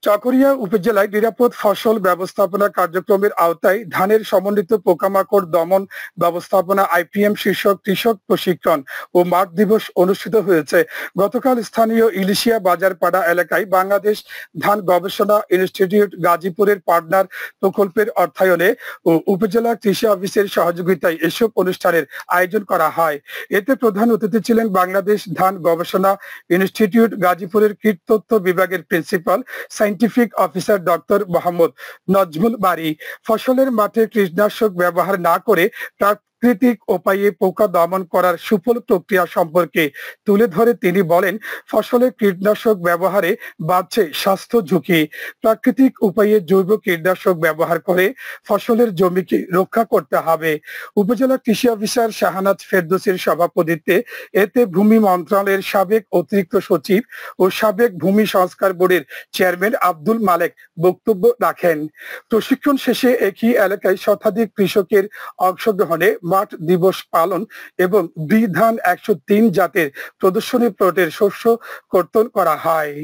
চকরিয়া উপজেলায় নিরাপদ ফসল ব্যবস্থাপনা কার্যক্রমের আওতায় ধানের সমন্বিত পোকামাকড় দমন ব্যবস্থাপনা আইপিএম শীর্ষক কৃষক প্রশিক্ষণ ও মাঠ দিবস অনুষ্ঠিত হয়েছে। গতকাল স্থানীয় ইলিশিয়া বাজারপাড়া এলাকায় বাংলাদেশ ধান গবেষণা ইনস্টিটিউট গাজীপুরের পার্টনার প্রকল্পের অর্থায়নে ও উপজেলা কৃষি অফিসের সহযোগিতায় এসব অনুষ্ঠানের আয়োজন করা হয়। এতে প্রধান অতিথি ছিলেন বাংলাদেশ ধান গবেষণা ইনস্টিটিউট গাজীপুরের কীটতত্ত্ব বিভাগের principal scientific officer doctor Mohammad Nazmul Bari. ফসলের মাঠে কীটনাশক ব্যবহার না করে প্রাকৃতিক উপায়ে পোকা দমন করার সুফল প্রক্রিয়া সম্পর্কে তুলে ধরে তিনি বলেন, ফসলে কীটনাশক ব্যবহারে বাড়ছে স্বাস্থ্য ঝুঁকি। প্রাকৃতিক উপায়ে জৈব কীটনাশক ব্যবহার করে ফসলের জমিকে রক্ষা করতে হবে। উপজেলা কৃষি অফিসার শাহানাজ ফেরদৌসীর সভাপতিত্বে এতে ভূমি মন্ত্রণালয়ের সাবেক অতিরিক্ত সচিব ও সাবেক ভূমি সংস্কার বোর্ডের চেয়ারম্যান আব্দুল মালেক বক্তব্য রাখেন। প্রশিক্ষণ শেষে একই এলাকায় শতাধিক কৃষকের অংশগ্রহণে মাঠ দিবস পালন এবং বি ধান 103 জাতের প্রদর্শনী প্লটের শস্য কর্তন করা হয়।